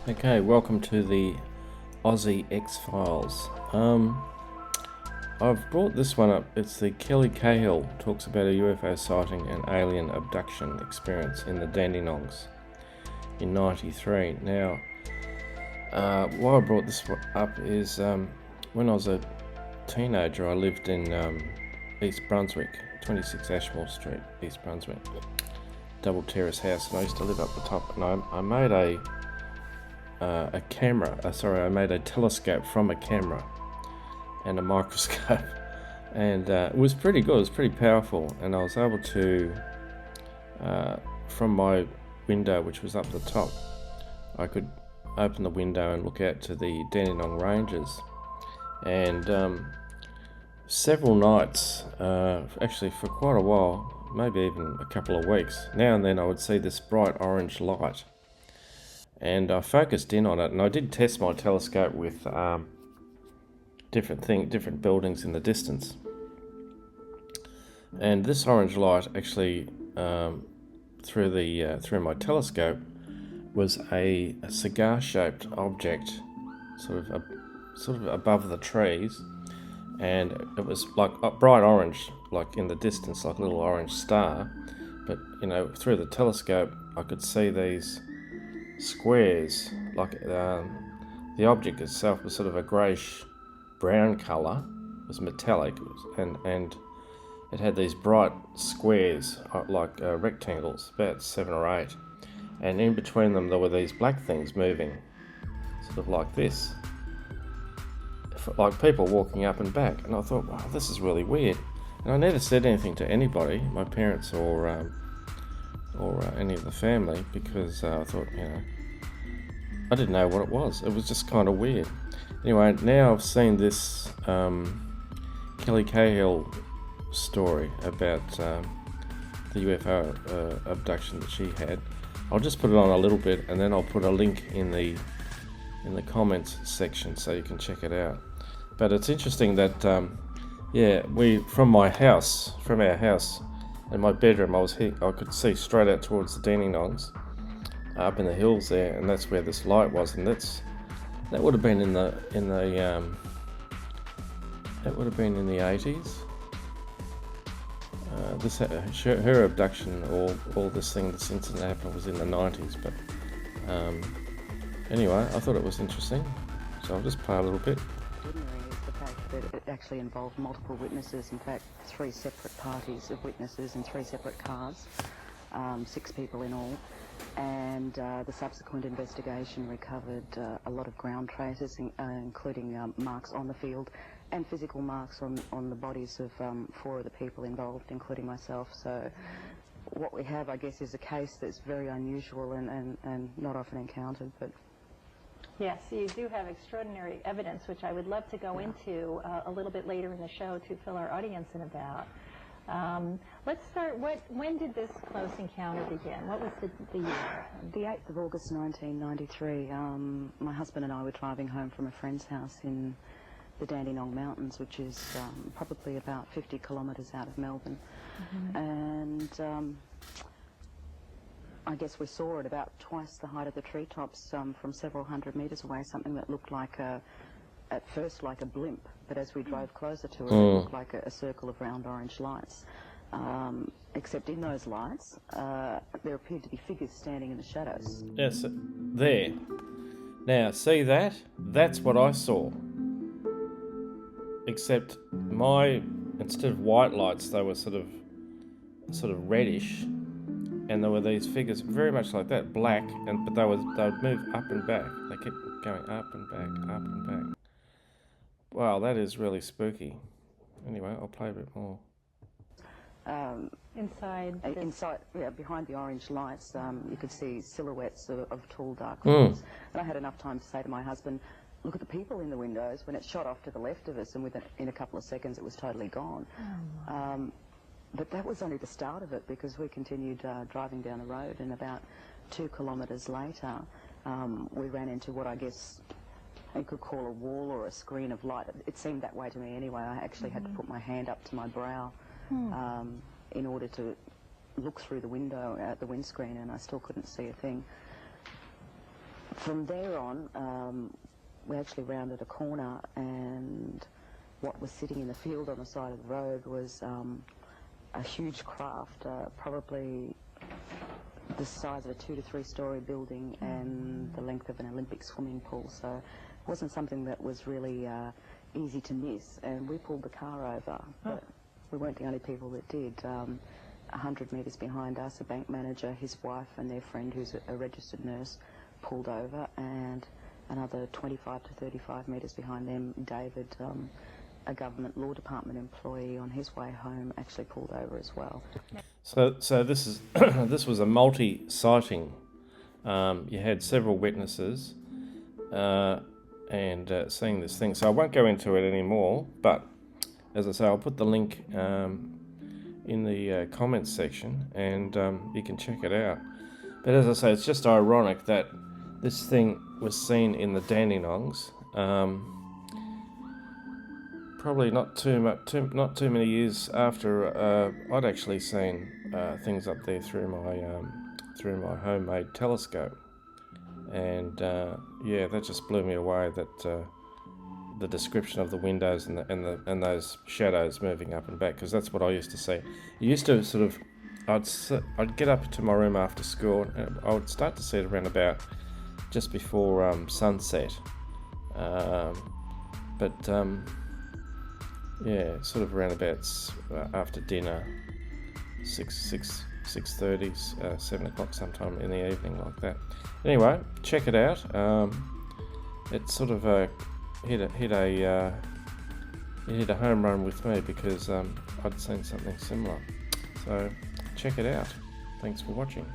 Okay, welcome to the Aussie X-Files. I've brought this one up. It's the Kelly Cahill talks about a UFO sighting and alien abduction experience in the Dandenongs in '93. Now, why I brought this up is when I was a teenager, I lived in East Brunswick, 26 Ashmore Street, East Brunswick, double terrace house, and I used to live up the top. And I made a I made a telescope from a camera and a microscope, and it was pretty good. It was pretty powerful, and I was able to, from my window, which was up the top, I could open the window and look out to the Dandenong Ranges. And several nights, actually for quite a while, maybe even a couple of weeks, now and then I would see this bright orange light. And I focused in on it, and I did test my telescope with different buildings in the distance. And this orange light actually, through my telescope, was a cigar-shaped object, sort of above the trees, and it was like a bright orange, like in the distance, like a little orange star. But through the telescope, I could see these squares, like the object itself was sort of a greyish brown colour, was metallic, and it had these bright squares, like rectangles, about 7 or 8, and in between them there were these black things moving, sort of like this, like people walking up and back. And I thought, wow, this is really weird. And I never said anything to anybody, my parents or any of the family, because I thought, I didn't know what it was. It was just kind of weird. Anyway, now I've seen this Kelly Cahill story about the UFO abduction that she had. I'll just put it on a little bit, and then I'll put a link in the comments section so you can check it out. But it's interesting that from our house in my bedroom, I could see straight out towards the Dandenongs, up in the hills there, and that's where this light was, and that would have been in the 80s. Her abduction, or this incident happened, was in the 90s. But anyway, I thought it was interesting, so I'll just play a little bit. Extraordinary is the fact that it actually involved multiple witnesses. In fact, 3 separate parties of witnesses in 3 separate cars, 6 people in all. And the subsequent investigation recovered a lot of ground traces, including marks on the field and physical marks on the bodies of 4 of the people involved, including myself. So what we have, I guess, is a case that's very unusual and not often encountered. But yes, you do have extraordinary evidence, which I would love to go into a little bit later in the show to fill our audience in about. Let's start. When did this close encounter begin? What was the year? The 8th of August 1993, my husband and I were driving home from a friend's house in the Dandenong Mountains, which is probably about 50 kilometres out of Melbourne. Mm-hmm. And I guess we saw at about twice the height of the treetops from several hundred metres away, something that looked like at first like a blimp, but as we drove closer to it, it looked like a circle of round orange lights. Except in those lights, there appeared to be figures standing in the shadows. Yes, there. Now, see that? That's what I saw. Except instead of white lights, they were sort of reddish, and there were these figures very much like that, black, but they would move up and back. They kept going up and back, up and back. Wow, that is really spooky. Anyway, I'll play a bit more. Inside, behind the orange lights, you could see silhouettes of tall, dark figures. And I had enough time to say to my husband, look at the people in the windows, when it shot off to the left of us, and in a couple of seconds it was totally gone. But that was only the start of it, because we continued driving down the road, and about 2 kilometres later, we ran into what I guess you could call a wall or a screen of light. It seemed that way to me anyway. I actually had to put my hand up to my brow in order to look through the window at the windscreen, and I still couldn't see a thing. From there on, we actually rounded a corner, and what was sitting in the field on the side of the road was a huge craft, probably the size of a 2 to 3 story building and the length of an Olympic swimming pool. So it wasn't something that was really easy to miss, and we pulled the car over. But we weren't the only people that did. 100 metres behind us, a bank manager, his wife and their friend, who's a registered nurse, pulled over, and another 25 to 35 metres behind them, David, a government law department employee, on his way home actually pulled over as well. So this is this was a multi-sighting. You had several witnesses and seeing this thing. So I won't go into it anymore, but as I say, I'll put the link in the comments section, and you can check it out. But as I say, it's just ironic that this thing was seen in the Dandenongs. Probably not too many years after I'd actually seen things up there through my homemade telescope, and yeah, that just blew me away. That the description of the windows and those shadows moving up and back, because that's what I used to see. I used to sort of, I'd get up to my room after school, and I would start to see it around about just before sunset, yeah, sort of around about after dinner, 6:30, 7 o'clock sometime in the evening, like that. Anyway, check it out. It sort of hit a home run with me, because I'd seen something similar. So check it out. Thanks for watching.